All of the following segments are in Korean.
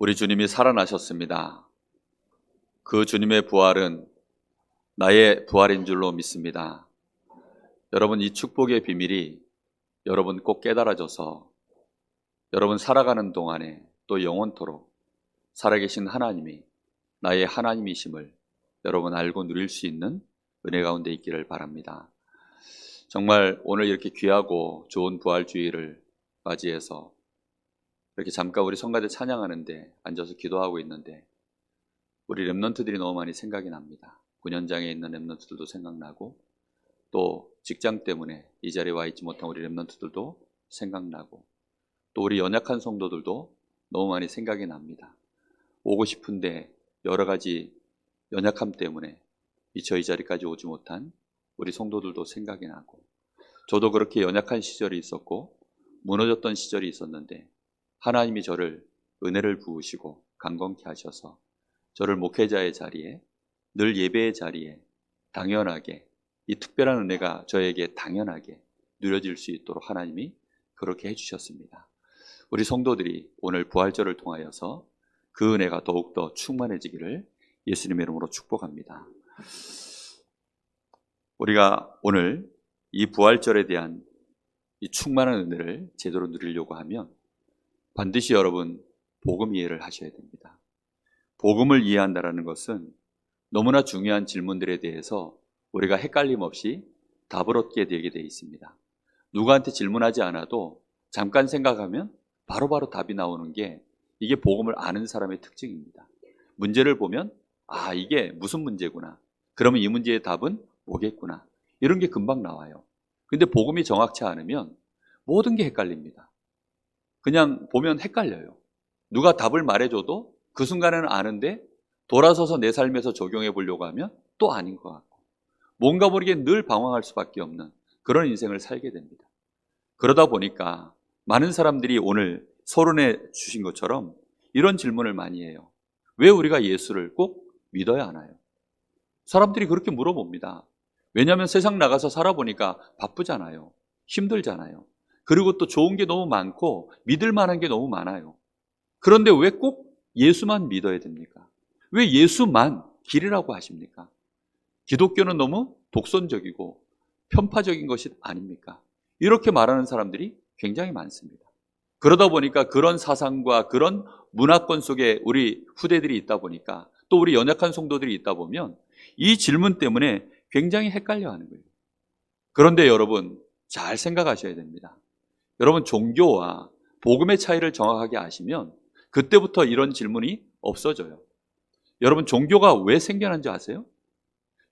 우리 주님이 살아나셨습니다. 그 주님의 부활은 나의 부활인 줄로 믿습니다. 여러분, 이 축복의 비밀이 여러분 꼭 깨달아져서 여러분 살아가는 동안에 또 영원토록 살아계신 하나님이 나의 하나님이심을 여러분 알고 누릴 수 있는 은혜 가운데 있기를 바랍니다. 정말 오늘 이렇게 귀하고 좋은 부활주의를 맞이해서 이렇게 잠깐 우리 성가대 찬양하는데 앉아서 기도하고 있는데 우리 랩런트들이 너무 많이 생각이 납니다. 9년장에 있는 랩런트들도 생각나고 또 직장 때문에 이 자리에 와 있지 못한 우리 랩런트들도 생각나고 또 우리 연약한 성도들도 너무 많이 생각이 납니다. 오고 싶은데 여러 가지 연약함 때문에 미처 이 자리까지 오지 못한 우리 성도들도 생각이 나고 저도 그렇게 연약한 시절이 있었고 무너졌던 시절이 있었는데 하나님이 저를 은혜를 부으시고 강건케 하셔서 저를 목회자의 자리에 늘 예배의 자리에 당연하게 이 특별한 은혜가 저에게 당연하게 누려질 수 있도록 하나님이 그렇게 해주셨습니다. 우리 성도들이 오늘 부활절을 통하여서 그 은혜가 더욱더 충만해지기를 예수님의 이름으로 축복합니다. 우리가 오늘 이 부활절에 대한 이 충만한 은혜를 제대로 누리려고 하면 반드시 여러분 복음 이해를 하셔야 됩니다. 복음을 이해한다는 것은 너무나 중요한 질문들에 대해서 우리가 헷갈림 없이 답을 얻게 되게 되어 있습니다. 누구한테 질문하지 않아도 잠깐 생각하면 바로바로 답이 나오는 게 이게 복음을 아는 사람의 특징입니다. 문제를 보면 아, 이게 무슨 문제구나. 그러면 이 문제의 답은 뭐겠구나. 이런 게 금방 나와요. 근데 복음이 정확치 않으면 모든 게 헷갈립니다. 그냥 보면 헷갈려요. 누가 답을 말해줘도 그 순간에는 아는데 돌아서서 내 삶에서 적용해 보려고 하면 또 아닌 것 같고 뭔가 모르게 늘 방황할 수밖에 없는 그런 인생을 살게 됩니다. 그러다 보니까 많은 사람들이 오늘 서론에 주신 것처럼 이런 질문을 많이 해요. 왜 우리가 예수를 꼭 믿어야 하나요? 사람들이 그렇게 물어봅니다. 왜냐하면 세상 나가서 살아보니까 바쁘잖아요. 힘들잖아요. 그리고 또 좋은 게 너무 많고 믿을 만한 게 너무 많아요. 그런데 왜 꼭 예수만 믿어야 됩니까? 왜 예수만 길이라고 하십니까? 기독교는 너무 독선적이고 편파적인 것이 아닙니까? 이렇게 말하는 사람들이 굉장히 많습니다. 그러다 보니까 그런 사상과 그런 문화권 속에 우리 후대들이 있다 보니까 또 우리 연약한 성도들이 있다 보면 이 질문 때문에 굉장히 헷갈려하는 거예요. 그런데 여러분 잘 생각하셔야 됩니다. 여러분 종교와 복음의 차이를 정확하게 아시면 그때부터 이런 질문이 없어져요. 여러분 종교가 왜 생겨난지 아세요?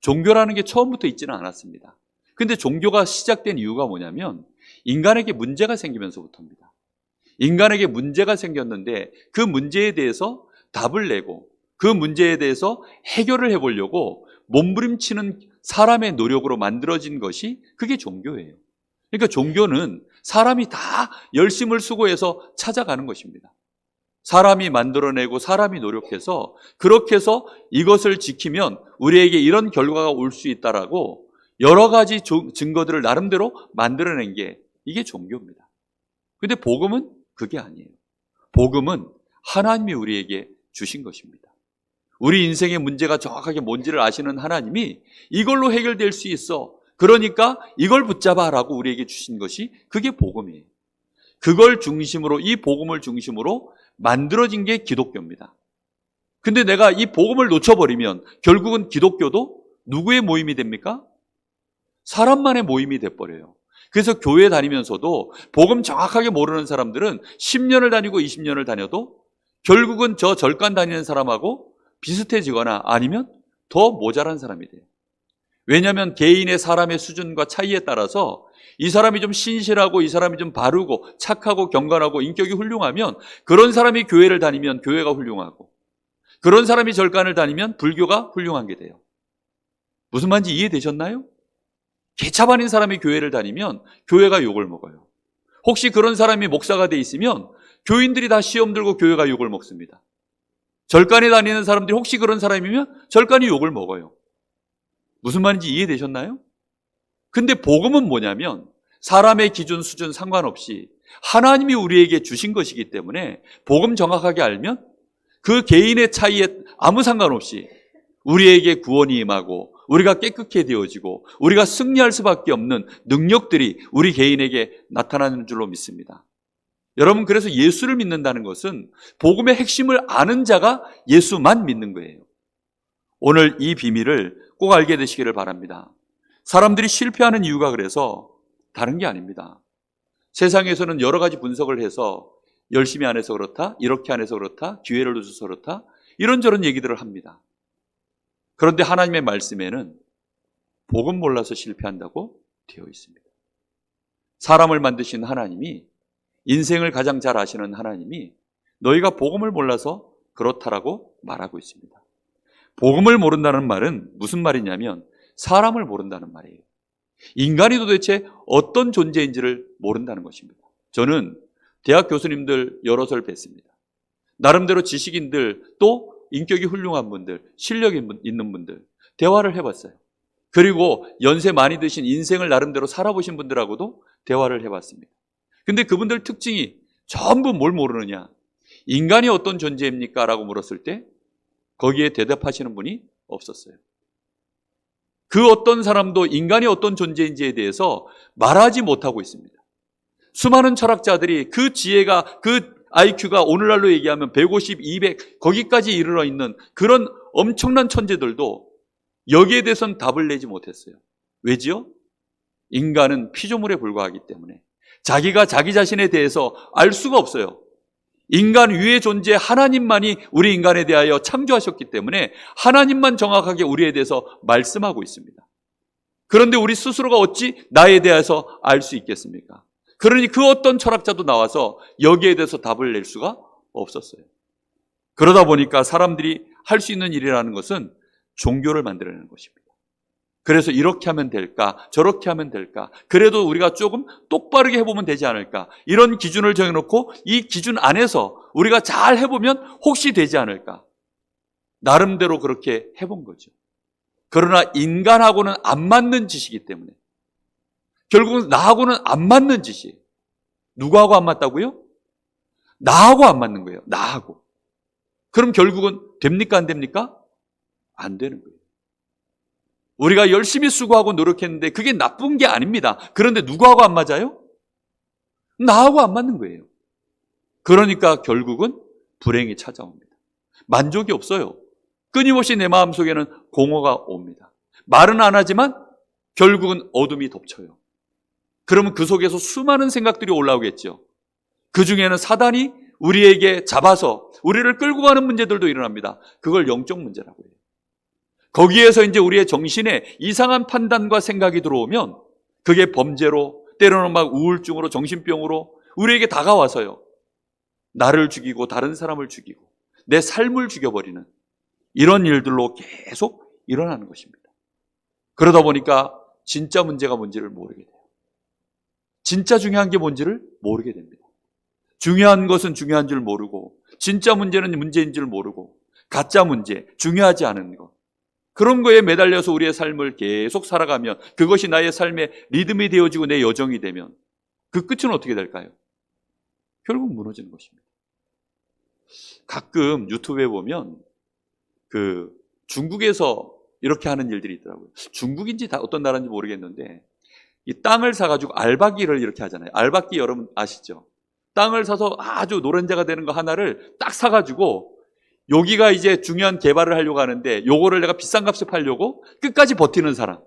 종교라는 게 처음부터 있지는 않았습니다. 근데 종교가 시작된 이유가 뭐냐면 인간에게 문제가 생기면서부터입니다. 인간에게 문제가 생겼는데 그 문제에 대해서 답을 내고 그 문제에 대해서 해결을 해보려고 몸부림치는 사람의 노력으로 만들어진 것이 그게 종교예요. 그러니까 종교는 사람이 다 열심을 수고해서 찾아가는 것입니다. 사람이 만들어내고 사람이 노력해서 그렇게 해서 이것을 지키면 우리에게 이런 결과가 올 수 있다라고 여러 가지 증거들을 나름대로 만들어낸 게 이게 종교입니다. 근데 복음은 그게 아니에요. 복음은 하나님이 우리에게 주신 것입니다. 우리 인생의 문제가 정확하게 뭔지를 아시는 하나님이 이걸로 해결될 수 있어. 그러니까 이걸 붙잡아라고 우리에게 주신 것이 그게 복음이에요. 그걸 중심으로 이 복음을 중심으로 만들어진 게 기독교입니다. 근데 내가 이 복음을 놓쳐버리면 결국은 기독교도 누구의 모임이 됩니까? 사람만의 모임이 돼버려요. 그래서 교회 다니면서도 복음 정확하게 모르는 사람들은 10년을 다니고 20년을 다녀도 결국은 저 절간 다니는 사람하고 비슷해지거나 아니면 더 모자란 사람이 돼요. 왜냐하면 개인의 사람의 수준과 차이에 따라서 이 사람이 좀 신실하고 이 사람이 좀 바르고 착하고 경건하고 인격이 훌륭하면 그런 사람이 교회를 다니면 교회가 훌륭하고 그런 사람이 절간을 다니면 불교가 훌륭한 게 돼요. 무슨 말인지 이해되셨나요? 개차반인 사람이 교회를 다니면 교회가 욕을 먹어요. 혹시 그런 사람이 목사가 돼 있으면 교인들이 다 시험 들고 교회가 욕을 먹습니다. 절간에 다니는 사람들이 혹시 그런 사람이면 절간이 욕을 먹어요. 무슨 말인지 이해되셨나요? 근데 복음은 뭐냐면 사람의 기준, 수준 상관없이 하나님이 우리에게 주신 것이기 때문에 복음 정확하게 알면 그 개인의 차이에 아무 상관없이 우리에게 구원이 임하고 우리가 깨끗게 되어지고 우리가 승리할 수밖에 없는 능력들이 우리 개인에게 나타나는 줄로 믿습니다. 여러분, 그래서 예수를 믿는다는 것은 복음의 핵심을 아는 자가 예수만 믿는 거예요. 오늘 이 비밀을 꼭 알게 되시기를 바랍니다. 사람들이 실패하는 이유가 그래서 다른 게 아닙니다. 세상에서는 여러 가지 분석을 해서 열심히 안 해서 그렇다, 이렇게 안 해서 그렇다, 기회를 놓쳐서 그렇다, 이런저런 얘기들을 합니다. 그런데 하나님의 말씀에는 복음 몰라서 실패한다고 되어 있습니다. 사람을 만드신 하나님이, 인생을 가장 잘 아시는 하나님이 너희가 복음을 몰라서 그렇다라고 말하고 있습니다. 복음을 모른다는 말은 무슨 말이냐면 사람을 모른다는 말이에요. 인간이 도대체 어떤 존재인지를 모른다는 것입니다. 저는 대학 교수님들 여럿을 뵀습니다. 나름대로 지식인들, 또 인격이 훌륭한 분들, 실력 있는 분들 대화를 해봤어요. 그리고 연세 많이 드신, 인생을 나름대로 살아보신 분들하고도 대화를 해봤습니다. 근데 그분들 특징이 전부 뭘 모르느냐, 인간이 어떤 존재입니까? 라고 물었을 때 거기에 대답하시는 분이 없었어요. 그 어떤 사람도 인간이 어떤 존재인지에 대해서 말하지 못하고 있습니다. 수많은 철학자들이 그 지혜가, 그 IQ가 오늘날로 얘기하면 150, 200 거기까지 이르러 있는 그런 엄청난 천재들도 여기에 대해서는 답을 내지 못했어요. 왜지요? 인간은 피조물에 불과하기 때문에 자기가 자기 자신에 대해서 알 수가 없어요. 인간 위에 존재 하나님만이 우리 인간에 대하여 창조하셨기 때문에 하나님만 정확하게 우리에 대해서 말씀하고 있습니다. 그런데 우리 스스로가 어찌 나에 대해서 알 수 있겠습니까? 그러니 그 어떤 철학자도 나와서 여기에 대해서 답을 낼 수가 없었어요. 그러다 보니까 사람들이 할 수 있는 일이라는 것은 종교를 만들어내는 것입니다. 그래서 이렇게 하면 될까, 저렇게 하면 될까, 그래도 우리가 조금 똑바르게 해보면 되지 않을까, 이런 기준을 정해놓고 이 기준 안에서 우리가 잘 해보면 혹시 되지 않을까, 나름대로 그렇게 해본 거죠. 그러나 인간하고는 안 맞는 짓이기 때문에, 결국은 나하고는 안 맞는 짓이에요. 누구하고 안 맞다고요? 나하고 안 맞는 거예요. 나하고. 그럼 결국은 됩니까? 안 됩니까? 안 되는 거예요. 우리가 열심히 수고하고 노력했는데 그게 나쁜 게 아닙니다. 그런데 누구하고 안 맞아요? 나하고 안 맞는 거예요. 그러니까 결국은 불행이 찾아옵니다. 만족이 없어요. 끊임없이 내 마음속에는 공허가 옵니다. 말은 안 하지만 결국은 어둠이 덮쳐요. 그러면 그 속에서 수많은 생각들이 올라오겠죠. 그 중에는 사단이 우리에게 잡아서 우리를 끌고 가는 문제들도 일어납니다. 그걸 영적 문제라고 해요. 거기에서 이제 우리의 정신에 이상한 판단과 생각이 들어오면 그게 범죄로, 때로는 막 우울증으로, 정신병으로 우리에게 다가와서요, 나를 죽이고 다른 사람을 죽이고 내 삶을 죽여버리는 이런 일들로 계속 일어나는 것입니다. 그러다 보니까 진짜 문제가 뭔지를 모르게 돼요. 진짜 중요한 게 뭔지를 모르게 됩니다. 중요한 것은 중요한 줄 모르고, 진짜 문제는 문제인 줄 모르고, 가짜 문제, 중요하지 않은 것, 그런 거에 매달려서 우리의 삶을 계속 살아가면, 그것이 나의 삶의 리듬이 되어지고 내 여정이 되면 그 끝은 어떻게 될까요? 결국 무너지는 것입니다. 가끔 유튜브에 보면 그 중국에서 이렇게 하는 일들이 있더라고요. 중국인지 어떤 나라인지 모르겠는데 이 땅을 사가지고 알박기를 이렇게 하잖아요. 알박기 여러분 아시죠? 땅을 사서 아주 노른자가 되는 거 하나를 딱 사가지고 여기가 이제 중요한 개발을 하려고 하는데 요거를 내가 비싼 값에 팔려고 끝까지 버티는 사람,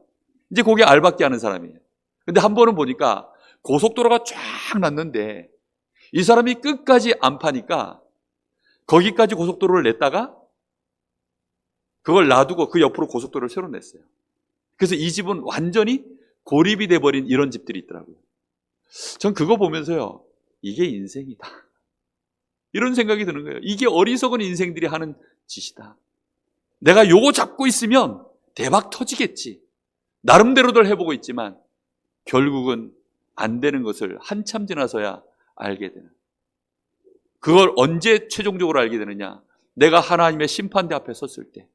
이제 그게 알박기 하는 사람이에요. 근데 한 번은 보니까 고속도로가 쫙 났는데 이 사람이 끝까지 안 파니까 거기까지 고속도로를 냈다가 그걸 놔두고 그 옆으로 고속도로를 새로 냈어요. 그래서 이 집은 완전히 고립이 돼버린 이런 집들이 있더라고요. 전 그거 보면서요, 이게 인생이다, 이런 생각이 드는 거예요. 이게 어리석은 인생들이 하는 짓이다. 내가 요거 잡고 있으면 대박 터지겠지, 나름대로들 해보고 있지만 결국은 안 되는 것을 한참 지나서야 알게 되는, 그걸 언제 최종적으로 알게 되느냐, 내가 하나님의 심판대 앞에 섰을 때,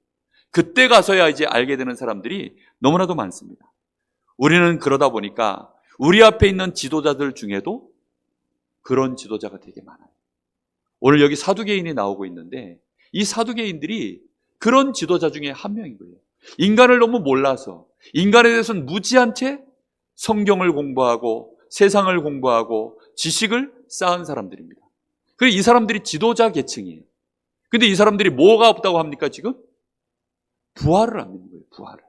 그때 가서야 이제 알게 되는 사람들이 너무나도 많습니다. 우리는 그러다 보니까 우리 앞에 있는 지도자들 중에도 그런 지도자가 되게 많아요. 오늘 여기 사두개인이 나오고 있는데 이 사두개인들이 그런 지도자 중에 한 명인 거예요. 인간을 너무 몰라서, 인간에 대해서는 무지한 채 성경을 공부하고 세상을 공부하고 지식을 쌓은 사람들입니다. 그리고 이 사람들이 지도자 계층이에요. 근데 이 사람들이 뭐가 없다고 합니까, 지금? 부활을 안 믿는 거예요, 부활을.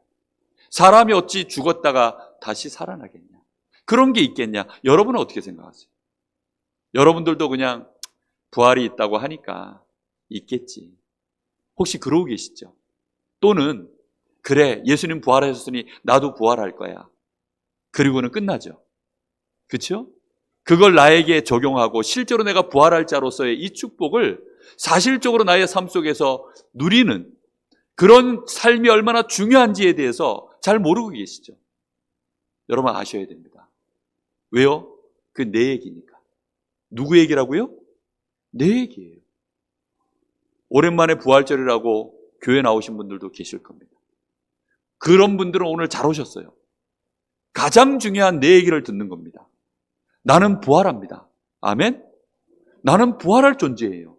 사람이 어찌 죽었다가 다시 살아나겠냐. 그런 게 있겠냐. 여러분은 어떻게 생각하세요? 여러분들도 그냥 부활이 있다고 하니까 있겠지. 혹시 그러고 계시죠? 또는 그래, 예수님 부활하셨으니 나도 부활할 거야. 그리고는 끝나죠. 그렇죠? 그걸 나에게 적용하고 실제로 내가 부활할 자로서의 이 축복을 사실적으로 나의 삶 속에서 누리는 그런 삶이 얼마나 중요한지에 대해서 잘 모르고 계시죠? 여러분 아셔야 됩니다. 왜요? 그 내 얘기니까. 누구 얘기라고요? 내 얘기예요. 오랜만에 부활절이라고 교회 나오신 분들도 계실 겁니다. 그런 분들은 오늘 잘 오셨어요. 가장 중요한 내 얘기를 듣는 겁니다. 나는 부활합니다. 아멘? 나는 부활할 존재예요.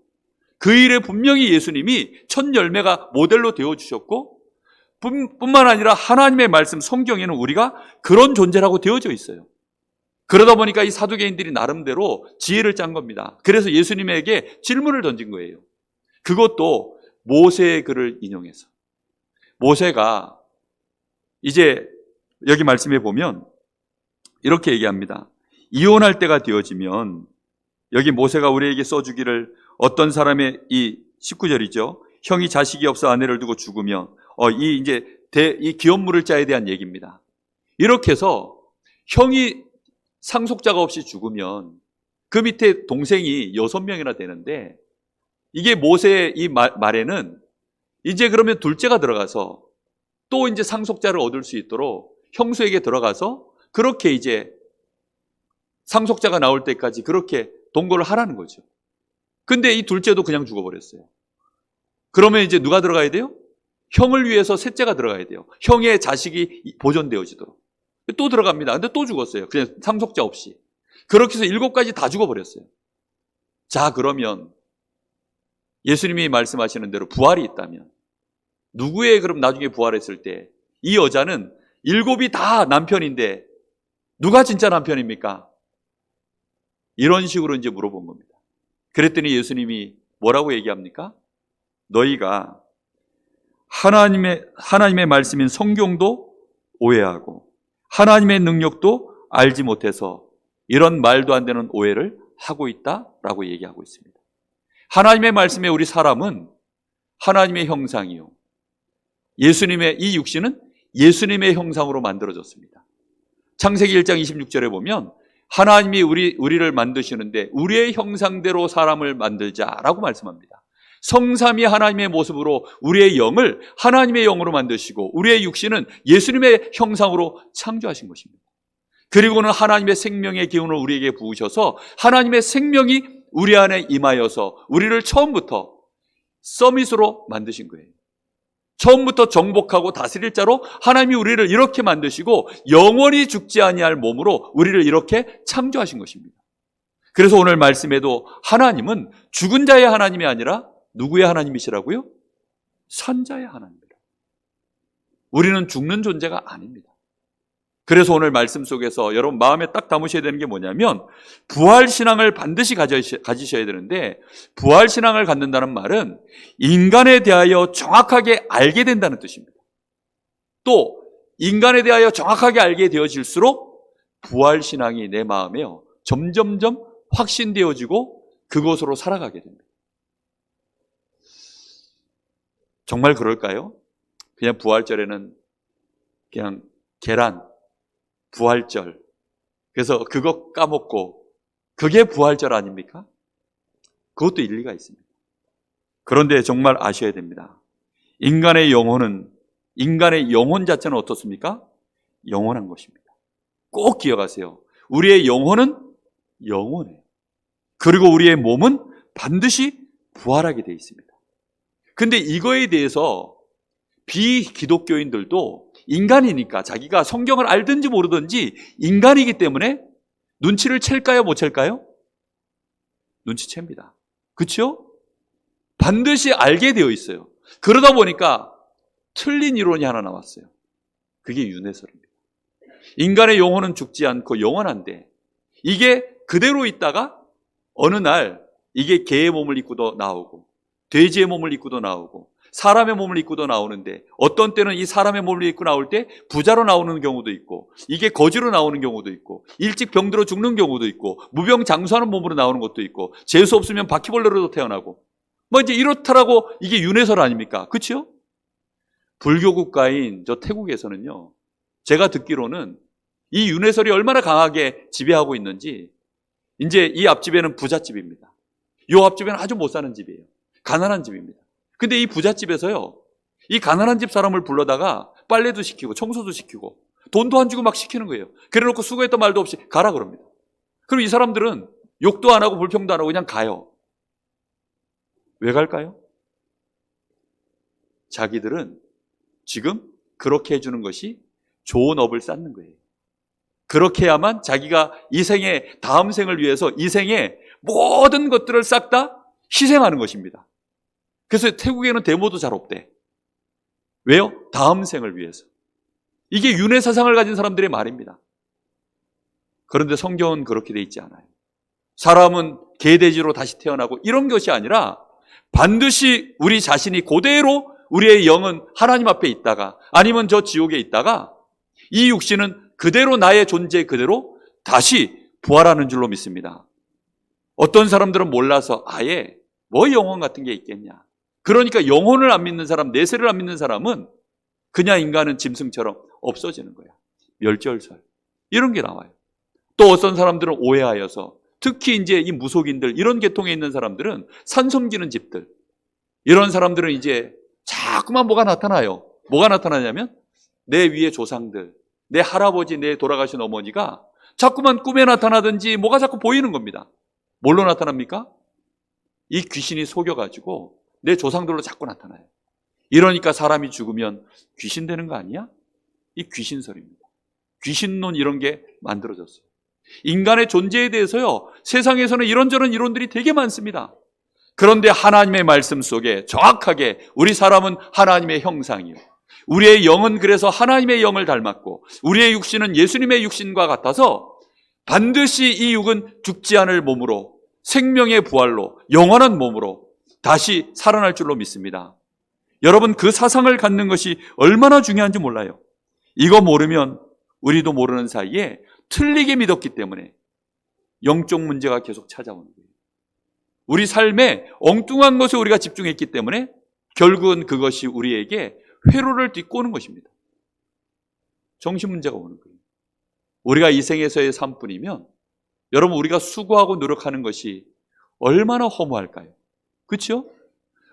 그 일에 분명히 예수님이 첫 열매가 모델로 되어주셨고 뿐만 아니라 하나님의 말씀 성경에는 우리가 그런 존재라고 되어져 있어요. 그러다 보니까 이 사두개인들이 나름대로 지혜를 짠 겁니다. 그래서 예수님에게 질문을 던진 거예요. 그것도 모세의 글을 인용해서. 모세가 이제 여기 말씀해 보면 이렇게 얘기합니다. 이혼할 때가 되어지면 여기 모세가 우리에게 써주기를 어떤 사람의 이 19절이죠. 형이 자식이 없어 아내를 두고 죽으면 이 기업물을 자에 대한 얘기입니다. 이렇게 해서 형이 상속자가 없이 죽으면 그 밑에 동생이 6명이나 되는데 이게 모세의 이 말에는 이제 그러면 둘째가 들어가서 또 이제 상속자를 얻을 수 있도록 형수에게 들어가서 그렇게 이제 상속자가 나올 때까지 그렇게 동거를 하라는 거죠. 근데 이 둘째도 그냥 죽어버렸어요. 그러면 이제 누가 들어가야 돼요? 형을 위해서 셋째가 들어가야 돼요. 형의 자식이 보존되어지도록. 또 들어갑니다. 근데 또 죽었어요. 그냥 상속자 없이. 그렇게 해서 7가지 다 죽어버렸어요. 자, 그러면 예수님이 말씀하시는 대로 부활이 있다면 누구의 그럼 나중에 부활했을 때 이 여자는 7이 다 남편인데 누가 진짜 남편입니까? 이런 식으로 이제 물어본 겁니다. 그랬더니 예수님이 뭐라고 얘기합니까? 너희가 하나님의 말씀인 성경도 오해하고 하나님의 능력도 알지 못해서 이런 말도 안 되는 오해를 하고 있다라고 얘기하고 있습니다. 하나님의 말씀에 우리 사람은 하나님의 형상이요. 예수님의 이 육신은 예수님의 형상으로 만들어졌습니다. 창세기 1장 26절에 보면 하나님이 우리를 만드시는데 우리의 형상대로 사람을 만들자라고 말씀합니다. 성삼위 하나님의 모습으로 우리의 영을 하나님의 영으로 만드시고 우리의 육신은 예수님의 형상으로 창조하신 것입니다. 그리고는 하나님의 생명의 기운을 우리에게 부으셔서 하나님의 생명이 우리 안에 임하여서 우리를 처음부터 서밋으로 만드신 거예요. 처음부터 정복하고 다스릴 자로 하나님이 우리를 이렇게 만드시고 영원히 죽지 아니할 몸으로 우리를 이렇게 창조하신 것입니다. 그래서 오늘 말씀에도 하나님은 죽은 자의 하나님이 아니라 누구의 하나님이시라고요? 산자의 하나님이라. 우리는 죽는 존재가 아닙니다. 그래서 오늘 말씀 속에서 여러분 마음에 딱 담으셔야 되는 게 뭐냐면 부활신앙을 반드시 가지셔야 되는데 부활신앙을 갖는다는 말은 인간에 대하여 정확하게 알게 된다는 뜻입니다. 또 인간에 대하여 정확하게 알게 되어질수록 부활신앙이 내 마음에 점점점 확신되어지고 그것으로 살아가게 됩니다. 정말 그럴까요? 그냥 부활절에는 그냥 계란, 부활절. 그래서 그거 까먹고 그게 부활절 아닙니까? 그것도 일리가 있습니다. 그런데 정말 아셔야 됩니다. 인간의 영혼 자체는 어떻습니까? 영원한 것입니다. 꼭 기억하세요. 우리의 영혼은 영원해요. 그리고 우리의 몸은 반드시 부활하게 되어 있습니다. 근데 이거에 대해서 비기독교인들도 인간이니까 자기가 성경을 알든지 모르든지 인간이기 때문에 눈치를 챌까요? 못 챌까요? 눈치챕니다. 그렇죠? 반드시 알게 되어 있어요. 그러다 보니까 틀린 이론이 하나 나왔어요. 그게 윤회설입니다. 인간의 영혼은 죽지 않고 영원한데 이게 그대로 있다가 어느 날 이게 개의 몸을 입고도 나오고 돼지의 몸을 입고도 나오고 사람의 몸을 입고도 나오는데 어떤 때는 이 사람의 몸을 입고 나올 때 부자로 나오는 경우도 있고 이게 거지로 나오는 경우도 있고 일찍 병들어 죽는 경우도 있고 무병장수하는 몸으로 나오는 것도 있고 재수 없으면 바퀴벌레로도 태어나고 뭐 이제 이렇더라고. 이게 윤회설 아닙니까? 그렇죠? 불교 국가인 저 태국에서는요, 제가 듣기로는 이 윤회설이 얼마나 강하게 지배하고 있는지, 이제 이 앞집에는 부잣집입니다. 이 앞집에는 아주 못 사는 집이에요. 가난한 집입니다. 근데 이 부잣집에서요, 이 가난한 집 사람을 불러다가 빨래도 시키고 청소도 시키고 돈도 안 주고 막 시키는 거예요. 그래놓고 수고했던 말도 없이 가라 그럽니다. 그럼 이 사람들은 욕도 안 하고 불평도 안 하고 그냥 가요. 왜 갈까요? 자기들은 지금 그렇게 해주는 것이 좋은 업을 쌓는 거예요. 그렇게 해야만 자기가 이 생에, 다음 생을 위해서 이 생에 모든 것들을 싹 다 희생하는 것입니다. 그래서 태국에는 데모도 잘 없대. 왜요? 다음 생을 위해서. 이게 윤회 사상을 가진 사람들의 말입니다. 그런데 성경은 그렇게 돼 있지 않아요. 사람은 개돼지로 다시 태어나고 이런 것이 아니라 반드시 우리 자신이 그대로 우리의 영은 하나님 앞에 있다가 아니면 저 지옥에 있다가 이 육신은 그대로 나의 존재 그대로 다시 부활하는 줄로 믿습니다. 어떤 사람들은 몰라서 아예 뭐 영혼 같은 게 있겠냐. 그러니까 영혼을 안 믿는 사람, 내세를 안 믿는 사람은 그냥 인간은 짐승처럼 없어지는 거야. 멸절설. 이런 게 나와요. 또 어떤 사람들은 오해하여서 특히 이제 이 무속인들 이런 계통에 있는 사람들은 산 섬기는 집들 이런 사람들은 이제 자꾸만 뭐가 나타나요. 뭐가 나타나냐면 내 위에 조상들, 내 할아버지, 내 돌아가신 어머니가 자꾸만 꿈에 나타나든지 뭐가 자꾸 보이는 겁니다. 뭘로 나타납니까? 이 귀신이 속여가지고 내 조상들로 자꾸 나타나요. 이러니까 사람이 죽으면 귀신 되는 거 아니야? 이 귀신설입니다. 귀신론 이런 게 만들어졌어요. 인간의 존재에 대해서요, 세상에서는 이런저런 이론들이 되게 많습니다. 그런데 하나님의 말씀 속에 정확하게 우리 사람은 하나님의 형상이요, 우리의 영은 그래서 하나님의 영을 닮았고 우리의 육신은 예수님의 육신과 같아서 반드시 이 육은 죽지 않을 몸으로 생명의 부활로 영원한 몸으로 다시 살아날 줄로 믿습니다. 여러분, 그 사상을 갖는 것이 얼마나 중요한지 몰라요. 이거 모르면 우리도 모르는 사이에 틀리게 믿었기 때문에 영적 문제가 계속 찾아오는 거예요. 우리 삶에 엉뚱한 것에 우리가 집중했기 때문에 결국은 그것이 우리에게 회로를 딛고 오는 것입니다. 정신 문제가 오는 거예요. 우리가 이 생에서의 삶뿐이면 여러분, 우리가 수고하고 노력하는 것이 얼마나 허무할까요? 그렇죠?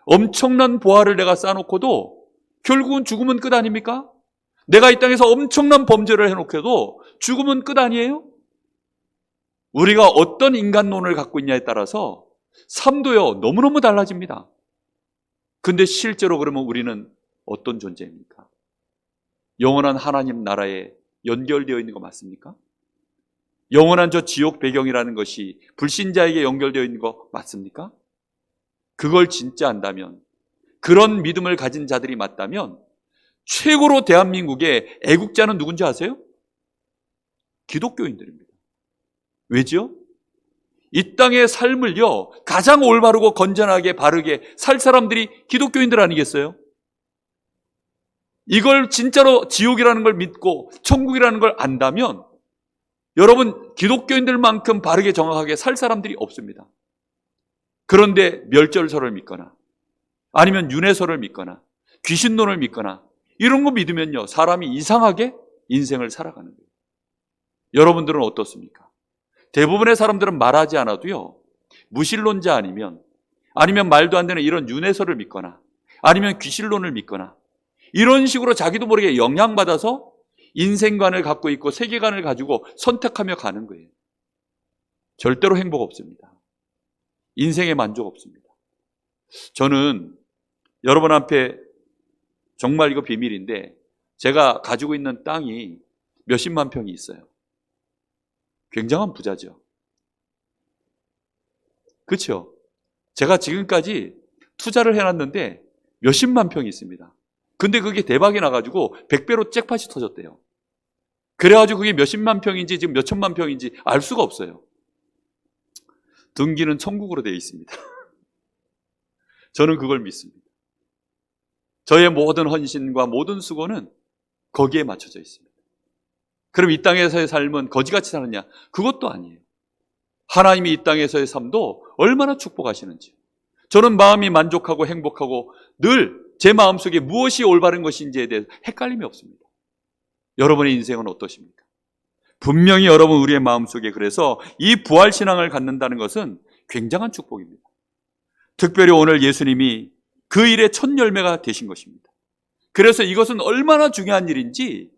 엄청난 보화를 내가 쌓아놓고도 결국은 죽으면 끝 아닙니까? 내가 이 땅에서 엄청난 범죄를 해놓고도 죽으면 끝 아니에요? 우리가 어떤 인간론을 갖고 있냐에 따라서 삶도요 너무너무 달라집니다. 근데 실제로 그러면 우리는 어떤 존재입니까? 영원한 하나님 나라에 연결되어 있는 거 맞습니까? 영원한 저 지옥 배경이라는 것이 불신자에게 연결되어 있는 거 맞습니까? 그걸 진짜 안다면, 그런 믿음을 가진 자들이 맞다면 최고로 대한민국의 애국자는 누군지 아세요? 기독교인들입니다. 왜죠? 이 땅의 삶을요 가장 올바르고 건전하게 바르게 살 사람들이 기독교인들 아니겠어요? 이걸 진짜로 지옥이라는 걸 믿고 천국이라는 걸 안다면 여러분, 기독교인들만큼 바르게 정확하게 살 사람들이 없습니다. 그런데 멸절설을 믿거나 아니면 윤회설을 믿거나 귀신론을 믿거나 이런 거 믿으면요 사람이 이상하게 인생을 살아가는 거예요. 여러분들은 어떻습니까? 대부분의 사람들은 말하지 않아도요 무신론자 아니면 말도 안 되는 이런 윤회설을 믿거나 아니면 귀신론을 믿거나 이런 식으로 자기도 모르게 영향받아서 인생관을 갖고 있고 세계관을 가지고 선택하며 가는 거예요. 절대로 행복 없습니다. 인생에 만족 없습니다. 저는 여러분 앞에 정말 이거 비밀인데 제가 가지고 있는 땅이 몇십만 평이 있어요. 굉장한 부자죠. 그렇죠? 제가 지금까지 투자를 해놨는데 몇십만 평이 있습니다. 근데 그게 대박이 나가지고 100배로 잭팟이 터졌대요. 그래가지고 그게 몇십만 평인지 지금 몇천만 평인지 알 수가 없어요. 등기는 천국으로 되어 있습니다. 저는 그걸 믿습니다. 저의 모든 헌신과 모든 수고는 거기에 맞춰져 있습니다. 그럼 이 땅에서의 삶은 거지같이 사느냐? 그것도 아니에요. 하나님이 이 땅에서의 삶도 얼마나 축복하시는지. 저는 마음이 만족하고 행복하고 늘 제 마음속에 무엇이 올바른 것인지에 대해서 헷갈림이 없습니다. 여러분의 인생은 어떠십니까? 분명히 여러분 우리의 마음속에 그래서 이 부활신앙을 갖는다는 것은 굉장한 축복입니다. 특별히 오늘 예수님이 그 일의 첫 열매가 되신 것입니다. 그래서 이것은 얼마나 중요한 일인지,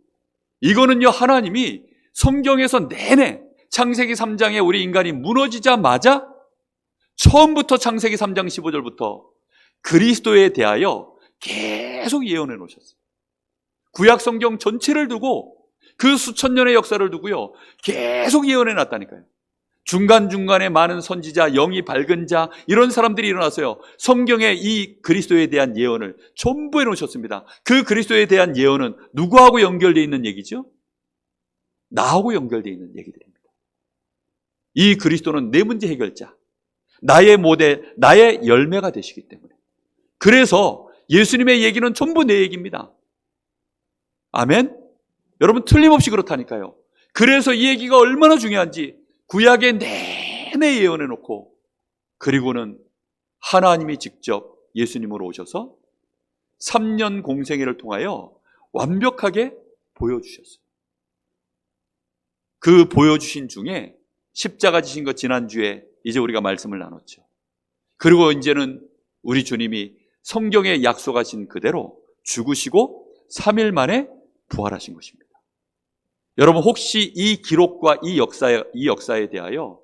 이거는요, 하나님이 성경에서 내내 창세기 3장에 우리 인간이 무너지자마자 처음부터 창세기 3장 15절부터 그리스도에 대하여 계속 예언해 놓으셨어요. 구약 성경 전체를 두고 그 수천 년의 역사를 두고요, 계속 예언해 놨다니까요. 중간중간에 많은 선지자, 영이 밝은 자, 이런 사람들이 일어나서요, 성경에 이 그리스도에 대한 예언을 전부 해놓으셨습니다. 그 그리스도에 대한 예언은 누구하고 연결되어 있는 얘기죠? 나하고 연결되어 있는 얘기들입니다. 이 그리스도는 내 문제 해결자, 나의 모델, 나의 열매가 되시기 때문에. 그래서 예수님의 얘기는 전부 내 얘기입니다. 아멘? 여러분 틀림없이 그렇다니까요. 그래서 이 얘기가 얼마나 중요한지 구약에 내내 예언해 놓고, 그리고는 하나님이 직접 예수님으로 오셔서 3년 공생애를 통하여 완벽하게 보여주셨어요. 그 보여주신 중에 십자가 지신 것 지난주에 이제 우리가 말씀을 나눴죠. 그리고 이제는 우리 주님이 성경에 약속하신 그대로 죽으시고 3일 만에 부활하신 것입니다. 여러분 혹시 이 기록과 이 역사에 대하여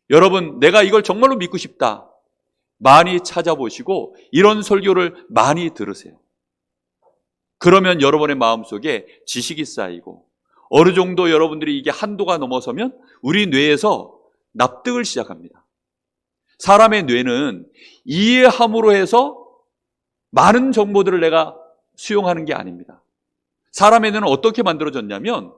여러분 내가 이걸 정말로 믿고 싶다, 많이 찾아보시고 이런 설교를 많이 들으세요. 그러면 여러분의 마음속에 지식이 쌓이고 어느 정도 여러분들이 이게 한도가 넘어서면 우리 뇌에서 납득을 시작합니다. 사람의 뇌는 이해함으로 해서 많은 정보들을 내가 수용하는 게 아닙니다. 사람의 뇌는 어떻게 만들어졌냐면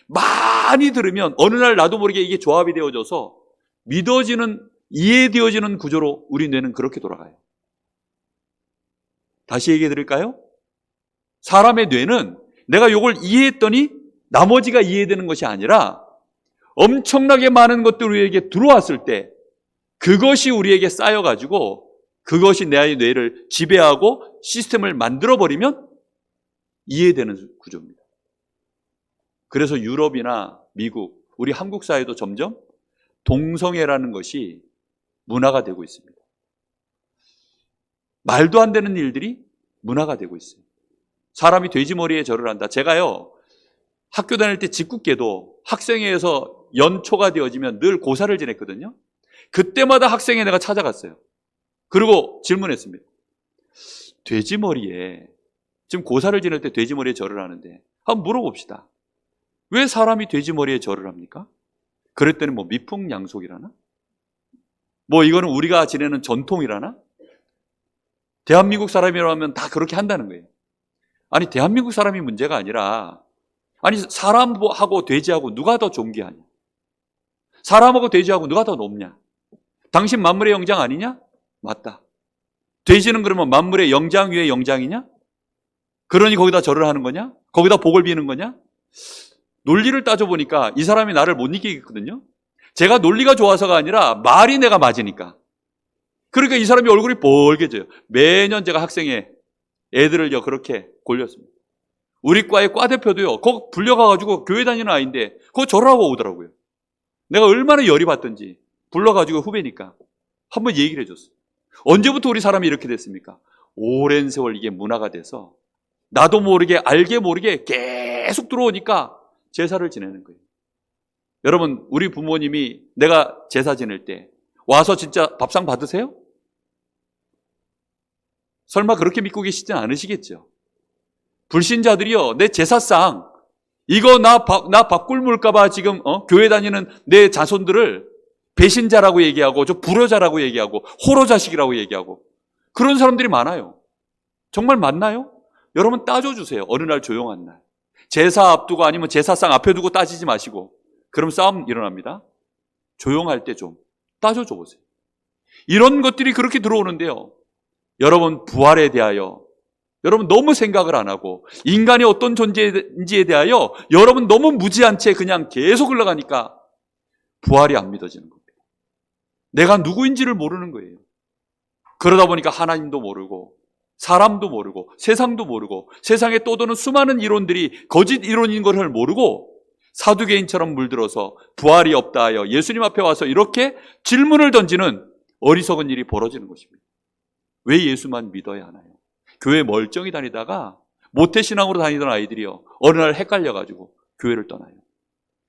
많이 들으면 어느 날 나도 모르게 이게 조합이 되어져서 믿어지는, 이해되어지는 구조로 우리 뇌는 그렇게 돌아가요. 다시 얘기해 드릴까요? 사람의 뇌는 내가 이걸 이해했더니 나머지가 이해되는 것이 아니라 엄청나게 많은 것들이 우리에게 들어왔을 때 그것이 우리에게 쌓여가지고 그것이 내 뇌를 지배하고 시스템을 만들어버리면 이해되는 구조입니다. 그래서 유럽이나 미국, 우리 한국 사회도 점점 동성애라는 것이 문화가 되고 있습니다. 말도 안 되는 일들이 문화가 되고 있어요. 사람이 돼지머리에 절을 한다. 제가요, 학교 다닐 때 직국계도 학생회에서 연초가 되어지면 늘 고사를 지냈거든요. 그때마다 학생회 내가 찾아갔어요. 그리고 질문했습니다. 돼지머리에, 지금 고사를 지낼 때 돼지머리에 절을 하는데 한번 물어봅시다. 왜 사람이 돼지머리에 절을 합니까? 그랬더니 뭐 미풍양속이라나? 뭐 이거는 우리가 지내는 전통이라나? 대한민국 사람이라면 다 그렇게 한다는 거예요. 아니 대한민국 사람이 문제가 아니라, 아니 사람하고 돼지하고 누가 더 존귀하냐? 사람하고 돼지하고 누가 더 높냐? 당신 만물의 영장 아니냐? 맞다. 돼지는 그러면 만물의 영장 위에 영장이냐? 그러니 거기다 절을 하는 거냐? 거기다 복을 비는 거냐? 논리를 따져보니까 이 사람이 나를 못 이기겠거든요. 제가 논리가 좋아서가 아니라 말이 내가 맞으니까. 그러니까 이 사람이 얼굴이 뻘개져요. 매년 제가 학생회 애들을요 그렇게 골렸습니다. 우리 과의 과대표도요 거기 불려가가지고 교회 다니는 아이인데 그거 절하고 오더라고요. 내가 얼마나 열이 받던지 불러가지고 후배니까 한번 얘기를 해줬어요. 언제부터 우리 사람이 이렇게 됐습니까? 오랜 세월 이게 문화가 돼서 나도 모르게 알게 모르게 계속 들어오니까 제사를 지내는 거예요. 여러분 우리 부모님이 내가 제사 지낼 때 와서 진짜 밥상 받으세요? 설마 그렇게 믿고 계시진 않으시겠죠? 불신자들이요 내 제사상 이거 나 밥 굶을까봐 지금 교회 다니는 내 자손들을 배신자라고 얘기하고 저 불효자라고 얘기하고 호로자식이라고 얘기하고 그런 사람들이 많아요. 정말 맞나요? 여러분 따져주세요. 어느 날 조용한 날. 제사 앞두고 아니면 제사상 앞에 두고 따지지 마시고, 그럼 싸움 일어납니다. 조용할 때 좀 따져줘 보세요. 이런 것들이 그렇게 들어오는데요. 여러분 부활에 대하여 여러분 너무 생각을 안 하고 인간이 어떤 존재인지에 대하여 여러분 너무 무지한 채 그냥 계속 흘러가니까 부활이 안 믿어지는 겁니다. 내가 누구인지를 모르는 거예요. 그러다 보니까 하나님도 모르고 사람도 모르고 세상도 모르고 세상에 떠도는 수많은 이론들이 거짓 이론인 것을 모르고 사두개인처럼 물들어서 부활이 없다 하여 예수님 앞에 와서 이렇게 질문을 던지는 어리석은 일이 벌어지는 것입니다. 왜 예수만 믿어야 하나요? 교회 멀쩡히 다니다가 모태신앙으로 다니던 아이들이요, 어느 날 헷갈려가지고 교회를 떠나요.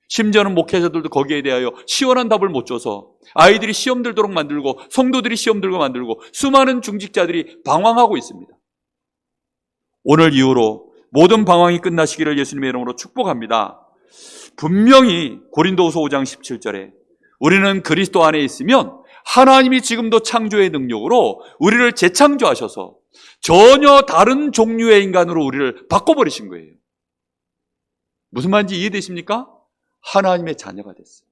심지어는 목회자들도 거기에 대하여 시원한 답을 못 줘서 아이들이 시험 들도록 만들고 성도들이 시험 들고 만들고 수많은 중직자들이 방황하고 있습니다. 오늘 이후로 모든 방황이 끝나시기를 예수님의 이름으로 축복합니다. 분명히 고린도후서 5장 17절에 우리는 그리스도 안에 있으면 하나님이 지금도 창조의 능력으로 우리를 재창조하셔서 전혀 다른 종류의 인간으로 우리를 바꿔버리신 거예요. 무슨 말인지 이해되십니까? 하나님의 자녀가 됐어요.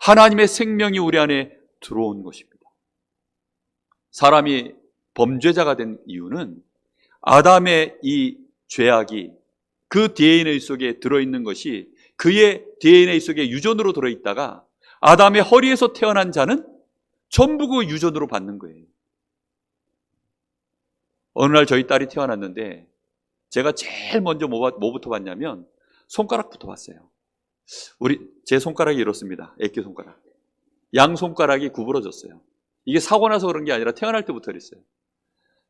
하나님의 생명이 우리 안에 들어온 것입니다. 사람이 범죄자가 된 이유는 아담의 이 죄악이 그 DNA 속에 들어있는 것이 그의 DNA 속에 유전으로 들어있다가 아담의 허리에서 태어난 자는 전부 그 유전으로 받는 거예요. 어느 날 저희 딸이 태어났는데 제가 제일 먼저 뭐부터 봤냐면 손가락부터 봤어요. 제 손가락이 이렇습니다. 애기 손가락. 양 손가락이 구부러졌어요. 이게 사고 나서 그런 게 아니라 태어날 때부터 그랬어요.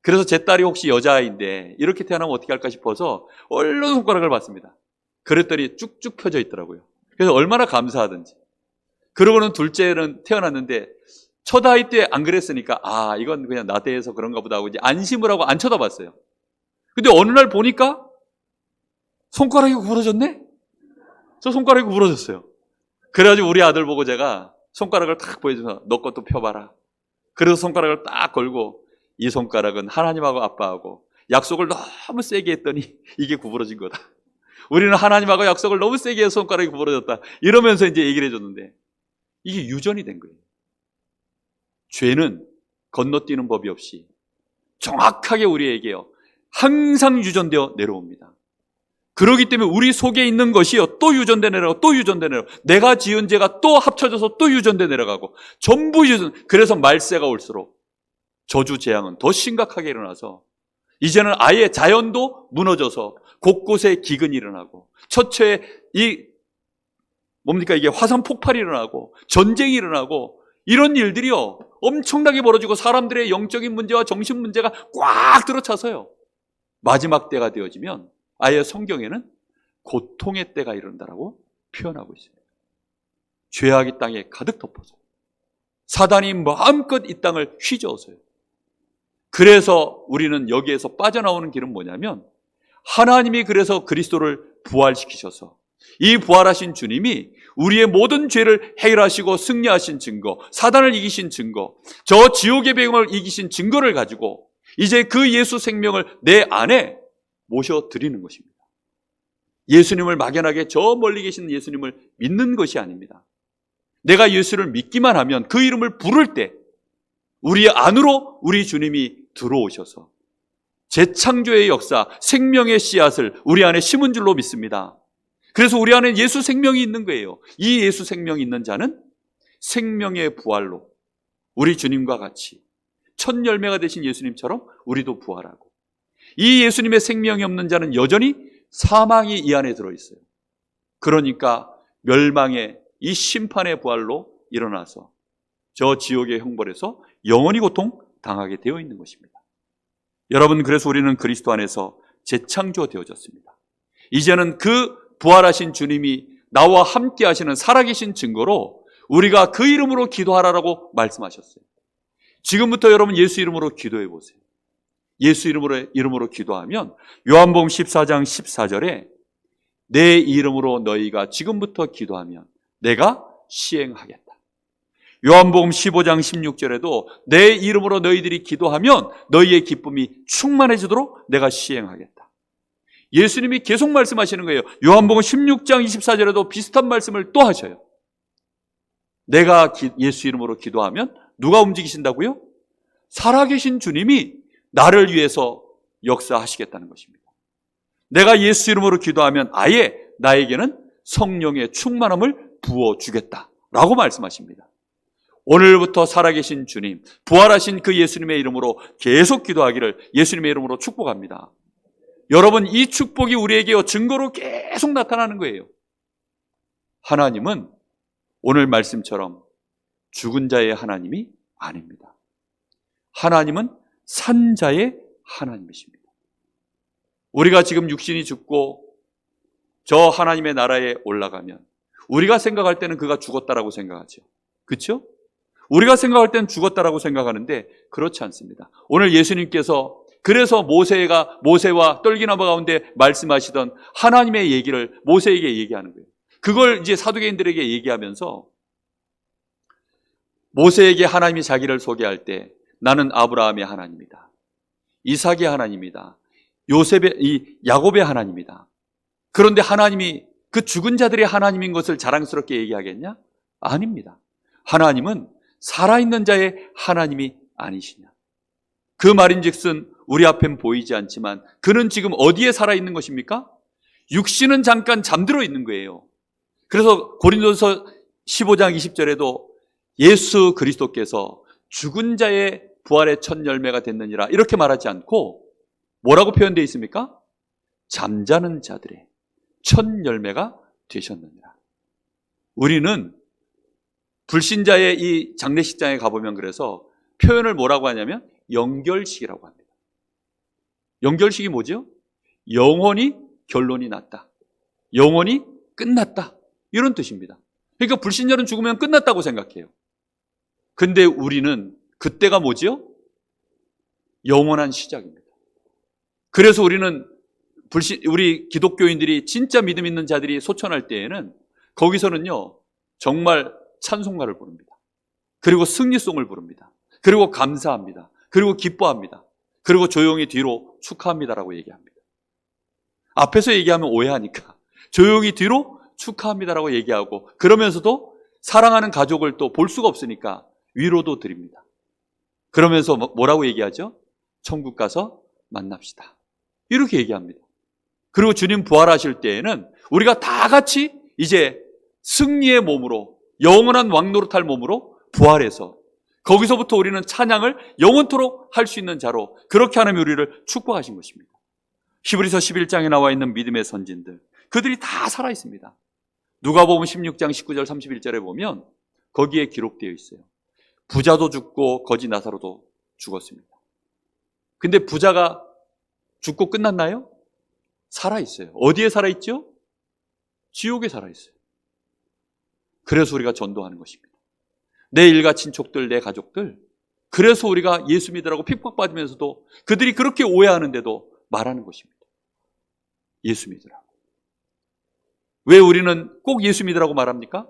그래서 제 딸이 혹시 여자아이인데 이렇게 태어나면 어떻게 할까 싶어서 얼른 손가락을 봤습니다. 그랬더니 쭉쭉 펴져 있더라고요. 그래서 얼마나 감사하든지. 그러고는 둘째는 태어났는데 첫 아이 때 안 그랬으니까 이건 그냥 나대해서 그런가 보다 하고 이제 안심을 하고 안 쳐다봤어요. 근데 어느 날 보니까 손가락이 구부러졌네? 저 손가락이 구부러졌어요. 그래가지고 우리 아들 보고 제가 손가락을 탁 보여주면서 너 것도 펴봐라. 그래서 손가락을 딱 걸고 이 손가락은 하나님하고 아빠하고 약속을 너무 세게 했더니 이게 구부러진 거다. 우리는 하나님하고 약속을 너무 세게 해서 손가락이 구부러졌다. 이러면서 이제 얘기를 해줬는데 이게 유전이 된 거예요. 죄는 건너뛰는 법이 없이 정확하게 우리에게요, 항상 유전되어 내려옵니다. 그렇기 때문에 우리 속에 있는 것이요, 또 유전돼 내려가고 또 유전돼 내려가고 내가 지은 죄가 또 합쳐져서 또 유전돼 내려가고 전부 유전. 그래서 말세가 올수록 저주 재앙은 더 심각하게 일어나서 이제는 아예 자연도 무너져서 곳곳에 기근이 일어나고 처처에 이게 화산 폭발이 일어나고 전쟁이 일어나고 이런 일들이요 엄청나게 벌어지고 사람들의 영적인 문제와 정신 문제가 꽉 들어차서요 마지막 때가 되어지면 아예 성경에는 고통의 때가 이른다라고 표현하고 있습니다. 죄악이 땅에 가득 덮어서 사단이 마음껏 이 땅을 휘저어서요. 그래서 우리는 여기에서 빠져나오는 길은 뭐냐면 하나님이 그래서 그리스도를 부활시키셔서 이 부활하신 주님이 우리의 모든 죄를 해결하시고 승리하신 증거, 사단을 이기신 증거, 저 지옥의 배경을 이기신 증거를 가지고 이제 그 예수 생명을 내 안에 모셔드리는 것입니다. 예수님을 막연하게 저 멀리 계신 예수님을 믿는 것이 아닙니다. 내가 예수를 믿기만 하면 그 이름을 부를 때 우리 안으로 우리 주님이 들어오셔서 재창조의 역사, 생명의 씨앗을 우리 안에 심은 줄로 믿습니다. 그래서 우리 안에 예수 생명이 있는 거예요. 이 예수 생명이 있는 자는 생명의 부활로 우리 주님과 같이 첫 열매가 되신 예수님처럼 우리도 부활하고, 이 예수님의 생명이 없는 자는 여전히 사망이 이 안에 들어있어요. 그러니까 멸망의 이 심판의 부활로 일어나서 저 지옥의 형벌에서 영원히 고통 당하게 되어 있는 것입니다. 여러분, 그래서 우리는 그리스도 안에서 재창조되어졌습니다. 이제는 그 부활하신 주님이 나와 함께 하시는 살아계신 증거로 우리가 그 이름으로 기도하라고 말씀하셨어요. 지금부터 여러분 예수 이름으로 기도해 보세요. 예수 이름으로 기도하면 요한복음 14장 14절에 내 이름으로 너희가 지금부터 기도하면 내가 시행하겠다. 요한복음 15장 16절에도 내 이름으로 너희들이 기도하면 너희의 기쁨이 충만해지도록 내가 시행하겠다. 예수님이 계속 말씀하시는 거예요. 요한복음 16장 24절에도 비슷한 말씀을 또 하셔요. 내가 예수 이름으로 기도하면 누가 움직이신다고요? 살아계신 주님이 나를 위해서 역사하시겠다는 것입니다. 내가 예수 이름으로 기도하면 아예 나에게는 성령의 충만함을 부어주겠다라고 말씀하십니다. 오늘부터 살아계신 주님, 부활하신 그 예수님의 이름으로 계속 기도하기를 예수님의 이름으로 축복합니다. 여러분, 이 축복이 우리에게 증거로 계속 나타나는 거예요. 하나님은 오늘 말씀처럼 죽은 자의 하나님이 아닙니다. 하나님은 산 자의 하나님이십니다. 우리가 지금 육신이 죽고 저 하나님의 나라에 올라가면 우리가 생각할 때는 그가 죽었다라고 생각하죠. 그렇죠? 우리가 생각할 때는 죽었다라고 생각하는데 그렇지 않습니다. 오늘 예수님께서 그래서 모세와 떨기나무 가운데 말씀하시던 하나님의 얘기를 모세에게 얘기하는 거예요. 그걸 이제 사두개인들에게 얘기하면서 모세에게 하나님이 자기를 소개할 때 나는 아브라함의 하나님이다. 이삭의 하나님이다. 야곱의 하나님이다. 그런데 하나님이 그 죽은 자들의 하나님인 것을 자랑스럽게 얘기하겠냐? 아닙니다. 하나님은 살아있는 자의 하나님이 아니시냐. 그 말인즉슨 우리 앞엔 보이지 않지만 그는 지금 어디에 살아있는 것입니까? 육신은 잠깐 잠들어 있는 거예요. 그래서 고린도서 15장 20절에도 예수 그리스도께서 죽은 자의 부활의 첫 열매가 됐느니라 이렇게 말하지 않고 뭐라고 표현되어 있습니까? 잠자는 자들의 첫 열매가 되셨느니라. 우리는 불신자의 이 장례식장에 가보면 그래서 표현을 뭐라고 하냐면 영결식이라고 합니다. 영결식이 뭐죠? 영원히 결론이 났다. 영원히 끝났다. 이런 뜻입니다. 그러니까 불신자는 죽으면 끝났다고 생각해요. 근데 우리는 그때가 뭐죠? 영원한 시작입니다. 그래서 우리는 우리 기독교인들이 진짜 믿음 있는 자들이 소천할 때에는 거기서는요 정말 찬송가를 부릅니다. 그리고 승리송을 부릅니다. 그리고 감사합니다. 그리고 기뻐합니다. 그리고 조용히 뒤로 축하합니다라고 얘기합니다. 앞에서 얘기하면 오해하니까 조용히 뒤로 축하합니다라고 얘기하고 그러면서도 사랑하는 가족을 또 볼 수가 없으니까 위로도 드립니다. 그러면서 뭐라고 얘기하죠? 천국 가서 만납시다. 이렇게 얘기합니다. 그리고 주님 부활하실 때에는 우리가 다 같이 이제 승리의 몸으로 영원한 왕노릇할 몸으로 부활해서 거기서부터 우리는 찬양을 영원토록 할 수 있는 자로 그렇게 하나님이 우리를 축복하신 것입니다. 히브리서 11장에 나와 있는 믿음의 선진들 그들이 다 살아있습니다. 누가복음 16장 19절 31절에 보면 거기에 기록되어 있어요. 부자도 죽고 거지 나사로도 죽었습니다. 근데 부자가 죽고 끝났나요? 살아있어요. 어디에 살아있죠? 지옥에 살아있어요. 그래서 우리가 전도하는 것입니다. 내 일가 친족들, 내 가족들 그래서 우리가 예수 믿으라고 핍박받으면서도 그들이 그렇게 오해하는데도 말하는 것입니다. 예수 믿으라고. 왜 우리는 꼭 예수 믿으라고 말합니까?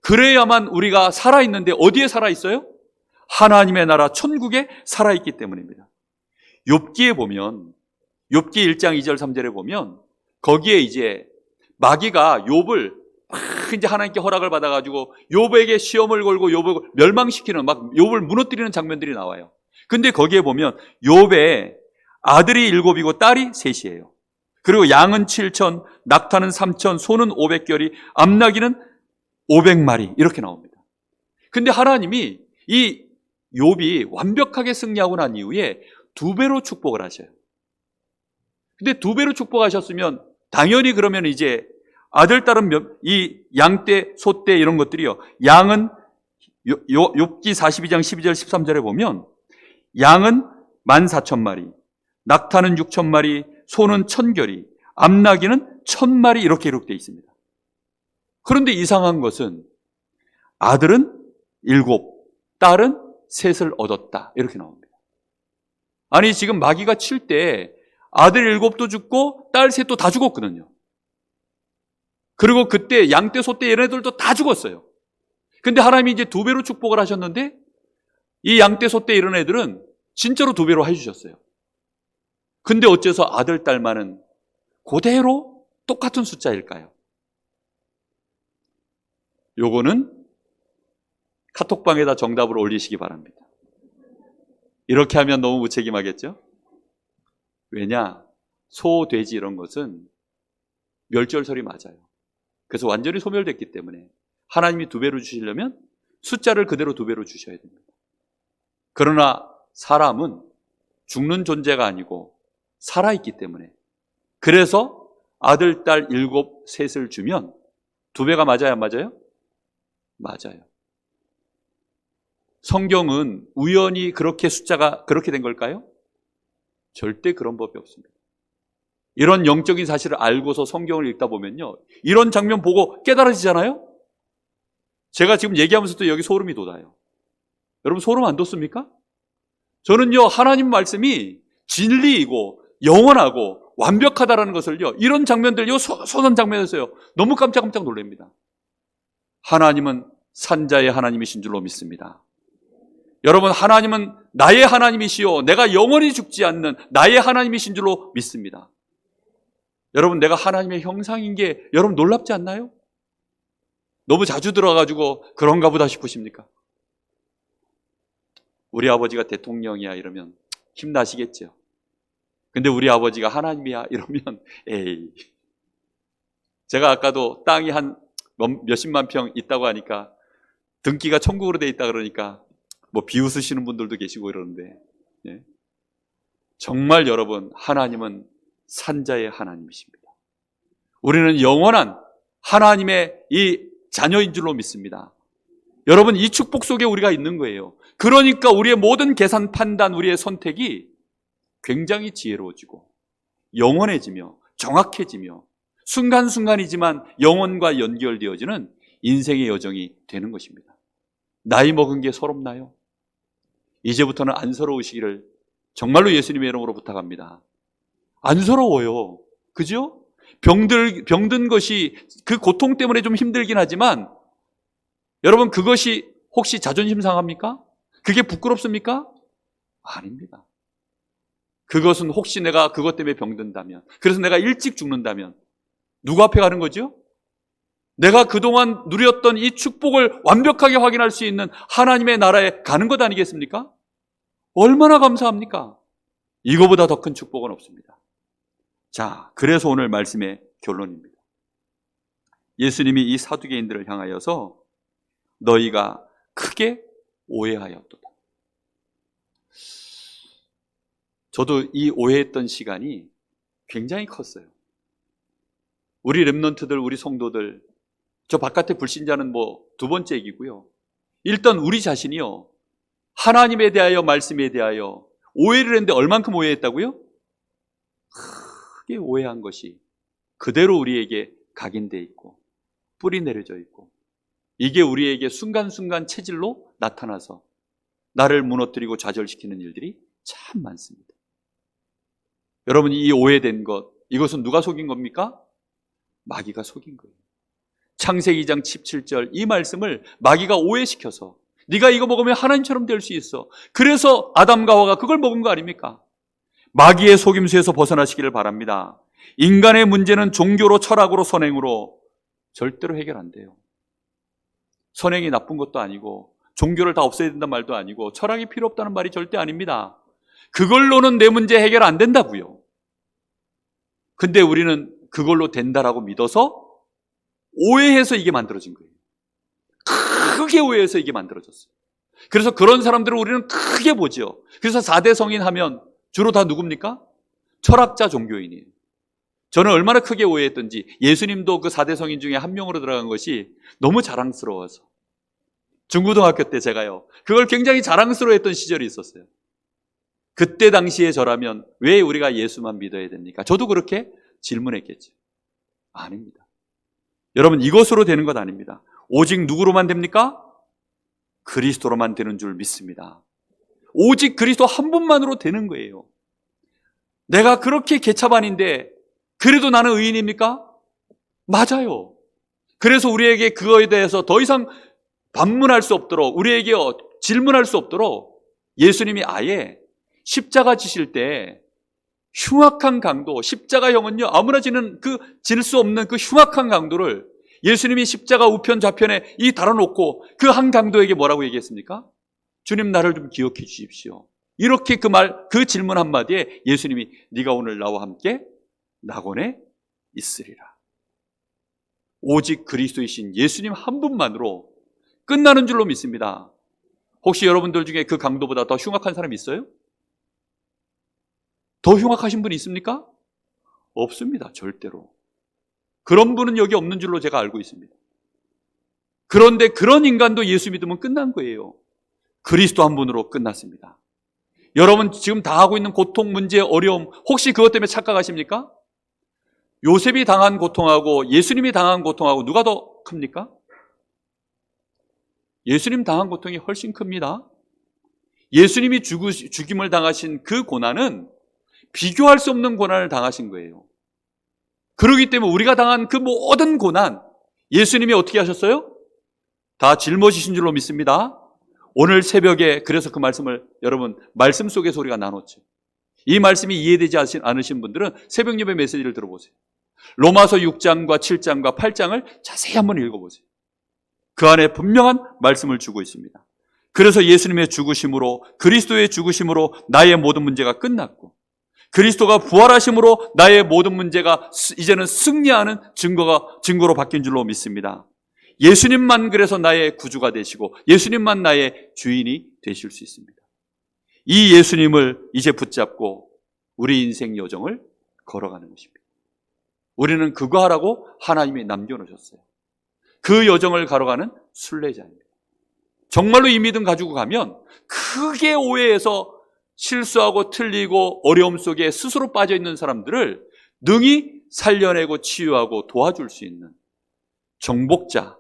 그래야만 우리가 살아있는데 어디에 살아있어요? 하나님의 나라 천국에 살아있기 때문입니다. 욥기에 보면 욥기 1장 2절 3절에 보면 거기에 이제 마귀가 욥을 이제 하나님께 허락을 받아가지고 욥에게 시험을 걸고 욥을 멸망시키는 막 욥을 무너뜨리는 장면들이 나와요. 근데 거기에 보면 욥의 아들이 7이고 딸이 3이에요. 그리고 양은 7천, 낙타는 3천, 소는 500결이, 암나귀는 500마리 이렇게 나옵니다. 근데 하나님이 이 욥이 완벽하게 승리하고 난 이후에 2배로 축복을 하셔요. 근데 2배로 축복하셨으면 당연히 그러면 이제 아들, 딸은 이 양떼, 소떼 이런 것들이요. 양은 욥기 42장 12절 13절에 보면 양은 14,000마리, 낙타는 6,000마리, 소는 1,000결이, 암나귀는 1,000마리 이렇게 기록되어 있습니다. 그런데 이상한 것은 아들은 7, 딸은 3을 얻었다 이렇게 나옵니다. 아니 지금 마귀가 칠 때 아들 7도 죽고 딸 3도 다 죽었거든요. 그리고 그때 양떼, 소떼 얘네들도 다 죽었어요. 근데 하나님이 이제 2배로 축복을 하셨는데 이 양떼, 소떼 이런 애들은 진짜로 2배로 해주셨어요. 근데 어째서 아들, 딸만은 그대로 똑같은 숫자일까요? 요거는 카톡방에다 정답을 올리시기 바랍니다. 이렇게 하면 너무 무책임하겠죠? 왜냐? 소, 돼지 이런 것은 멸절설이 맞아요. 그래서 완전히 소멸됐기 때문에 하나님이 2배로 주시려면 숫자를 그대로 2배로 주셔야 됩니다. 그러나 사람은 죽는 존재가 아니고 살아있기 때문에, 그래서 아들, 딸 7, 셋을 주면 2배가 맞아요, 안 맞아요? 맞아요. 성경은 우연히 그렇게 숫자가 그렇게 된 걸까요? 절대 그런 법이 없습니다. 이런 영적인 사실을 알고서 성경을 읽다 보면요, 이런 장면 보고 깨달아지잖아요? 제가 지금 얘기하면서도 여기 소름이 돋아요. 여러분 소름 안 돋습니까? 저는요, 하나님 말씀이 진리이고 영원하고 완벽하다라는 것을요, 이런 장면들요, 소선 장면에서요, 너무 깜짝깜짝 놀랍니다. 하나님은 산자의 하나님이신 줄로 믿습니다. 여러분, 하나님은 나의 하나님이시요, 내가 영원히 죽지 않는 나의 하나님이신 줄로 믿습니다. 여러분, 내가 하나님의 형상인 게 여러분 놀랍지 않나요? 너무 자주 들어가지고 그런가 보다 싶으십니까? 우리 아버지가 대통령이야 이러면 힘나시겠죠. 근데 우리 아버지가 하나님이야 이러면 에이. 제가 아까도 땅이 한 몇십만 평 있다고 하니까 등기가 천국으로 돼 있다 그러니까 뭐 비웃으시는 분들도 계시고 이러는데, 예. 정말 여러분, 하나님은 산자의 하나님이십니다. 우리는 영원한 하나님의 이 자녀인 줄로 믿습니다. 여러분, 이 축복 속에 우리가 있는 거예요. 그러니까 우리의 모든 계산, 판단, 우리의 선택이 굉장히 지혜로워지고 영원해지며 정확해지며 순간순간이지만 영혼과 연결되어지는 인생의 여정이 되는 것입니다. 나이 먹은 게 서럽나요? 이제부터는 안 서러우시기를 정말로 예수님의 이름으로 부탁합니다. 안 서러워요. 그죠? 병든 것이 그 고통 때문에 좀 힘들긴 하지만 여러분, 그것이 혹시 자존심 상합니까? 그게 부끄럽습니까? 아닙니다. 그것은 혹시 내가 그것 때문에 병든다면, 그래서 내가 일찍 죽는다면 누구 앞에 가는 거죠? 내가 그동안 누렸던 이 축복을 완벽하게 확인할 수 있는 하나님의 나라에 가는 것 아니겠습니까? 얼마나 감사합니까? 이거보다 더 큰 축복은 없습니다. 자, 그래서 오늘 말씀의 결론입니다. 예수님이 이 사두개인들을 향하여서 너희가 크게 오해하였도다. 저도 이 오해했던 시간이 굉장히 컸어요. 우리 렘넌트들, 우리 성도들, 저 바깥에 불신자는 뭐 2번째 얘기고요. 일단 우리 자신이요, 하나님에 대하여, 말씀에 대하여 오해를 했는데 얼만큼 오해했다고요? 크게 오해한 것이 그대로 우리에게 각인되어 있고 뿌리 내려져 있고, 이게 우리에게 순간순간 체질로 나타나서 나를 무너뜨리고 좌절시키는 일들이 참 많습니다. 여러분, 이 오해된 것, 이것은 누가 속인 겁니까? 마귀가 속인 거예요. 창세기 2장 17절 이 말씀을 마귀가 오해시켜서 네가 이거 먹으면 하나님처럼 될 수 있어, 그래서 아담과 하와가 그걸 먹은 거 아닙니까? 마귀의 속임수에서 벗어나시기를 바랍니다. 인간의 문제는 종교로, 철학으로, 선행으로 절대로 해결 안 돼요. 선행이 나쁜 것도 아니고 종교를 다 없애야 된다는 말도 아니고 철학이 필요 없다는 말이 절대 아닙니다. 그걸로는 내 문제 해결 안 된다고요. 근데 우리는 그걸로 된다라고 믿어서 오해해서 이게 만들어진 거예요. 크게 오해해서 이게 만들어졌어요. 그래서 그런 사람들을 우리는 크게 보죠. 그래서 4대 성인 하면 주로 다 누굽니까? 철학자, 종교인이에요. 저는 얼마나 크게 오해했던지, 예수님도 그 4대 성인 중에 한 명으로 들어간 것이 너무 자랑스러워서 중고등학교 때 제가요, 그걸 굉장히 자랑스러워했던 시절이 있었어요. 그때 당시에 저라면 왜 우리가 예수만 믿어야 됩니까? 저도 그렇게 질문했겠죠. 아닙니다. 여러분, 이것으로 되는 것 아닙니다. 오직 누구로만 됩니까? 그리스도로만 되는 줄 믿습니다. 오직 그리스도 한 분만으로 되는 거예요. 내가 그렇게 개차반인데 그래도 나는 의인입니까? 맞아요. 그래서 우리에게 그거에 대해서 더 이상 반문할 수 없도록, 우리에게 질문할 수 없도록 예수님이 아예 십자가 지실 때 흉악한 강도, 십자가형은요 아무나 질 수 없는 그 흉악한 강도를 예수님이 십자가 우편 좌편에 이 달아놓고 그 한 강도에게 뭐라고 얘기했습니까? 주님, 나를 좀 기억해 주십시오. 이렇게 그 질문 한마디에 예수님이 네가 오늘 나와 함께 낙원에 있으리라. 오직 그리스도이신 예수님 한 분만으로 끝나는 줄로 믿습니다. 혹시 여러분들 중에 그 강도보다 더 흉악한 사람이 있어요? 더 흉악하신 분이 있습니까? 없습니다. 절대로. 그런 분은 여기 없는 줄로 제가 알고 있습니다. 그런데 그런 인간도 예수 믿으면 끝난 거예요. 그리스도 한 분으로 끝났습니다. 여러분 지금 당하고 있는 고통, 문제, 어려움, 혹시 그것 때문에 착각하십니까? 요셉이 당한 고통하고 예수님이 당한 고통하고 누가 더 큽니까? 예수님 당한 고통이 훨씬 큽니다. 예수님이 죽임을 당하신 그 고난은 비교할 수 없는 고난을 당하신 거예요. 그렇기 때문에 우리가 당한 그 모든 고난, 예수님이 어떻게 하셨어요? 다 짊어지신 줄로 믿습니다. 오늘 새벽에 그래서 그 말씀을 여러분 말씀 속에서 우리가 나눴죠. 이 말씀이 이해되지 않으신 분들은 새벽 예배 메시지를 들어보세요. 로마서 6장과 7장과 8장을 자세히 한번 읽어보세요. 그 안에 분명한 말씀을 주고 있습니다. 그래서 예수님의 죽으심으로, 그리스도의 죽으심으로 나의 모든 문제가 끝났고, 그리스도가 부활하심으로 나의 모든 문제가 이제는 승리하는 증거로 바뀐 줄로 믿습니다. 예수님만 그래서 나의 구주가 되시고 예수님만 나의 주인이 되실 수 있습니다. 이 예수님을 이제 붙잡고 우리 인생 여정을 걸어가는 것입니다. 우리는 그거 하라고 하나님이 남겨놓으셨어요. 그 여정을 걸어가는 순례자입니다. 정말로 이 믿음 가지고 가면 크게 오해해서 실수하고 틀리고 어려움 속에 스스로 빠져있는 사람들을 능히 살려내고 치유하고 도와줄 수 있는 정복자,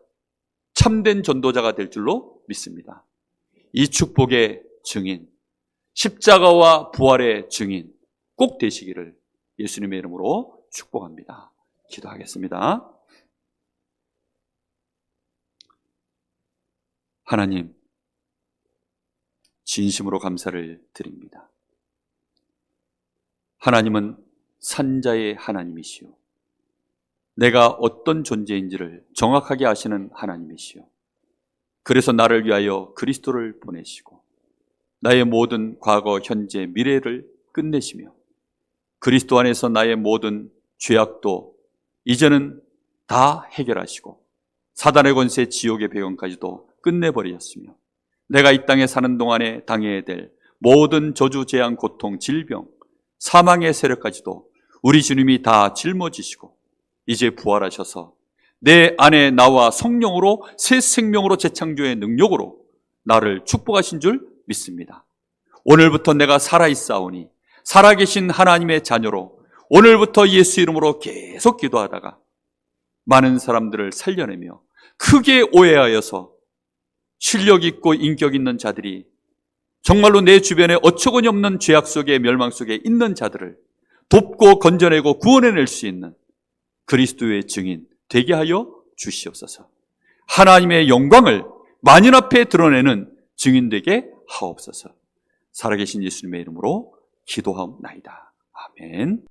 참된 전도자가 될 줄로 믿습니다. 이 축복의 증인, 십자가와 부활의 증인 꼭 되시기를 예수님의 이름으로 축복합니다. 기도하겠습니다. 하나님, 진심으로 감사를 드립니다. 하나님은 산자의 하나님이시오. 내가 어떤 존재인지를 정확하게 아시는 하나님이시오. 그래서 나를 위하여 그리스도를 보내시고 나의 모든 과거, 현재, 미래를 끝내시며 그리스도 안에서 나의 모든 죄악도 이제는 다 해결하시고 사단의 권세, 지옥의 배경까지도 끝내버리셨으며 내가 이 땅에 사는 동안에 당해야 될 모든 저주, 재앙, 고통, 질병, 사망의 세력까지도 우리 주님이 다 짊어지시고 이제 부활하셔서 내 안에 나와 성령으로 새 생명으로 재창조의 능력으로 나를 축복하신 줄 믿습니다. 오늘부터 내가 살아있사오니 살아계신 하나님의 자녀로 오늘부터 예수 이름으로 계속 기도하다가 많은 사람들을 살려내며 크게 오해하여서 실력 있고 인격 있는 자들이 정말로 내 주변에 어처구니 없는 죄악 속에 멸망 속에 있는 자들을 돕고 건져내고 구원해낼 수 있는 그리스도의 증인 되게 하여 주시옵소서. 하나님의 영광을 만인 앞에 드러내는 증인 되게 하옵소서. 살아계신 예수님의 이름으로 기도하옵나이다. 아멘.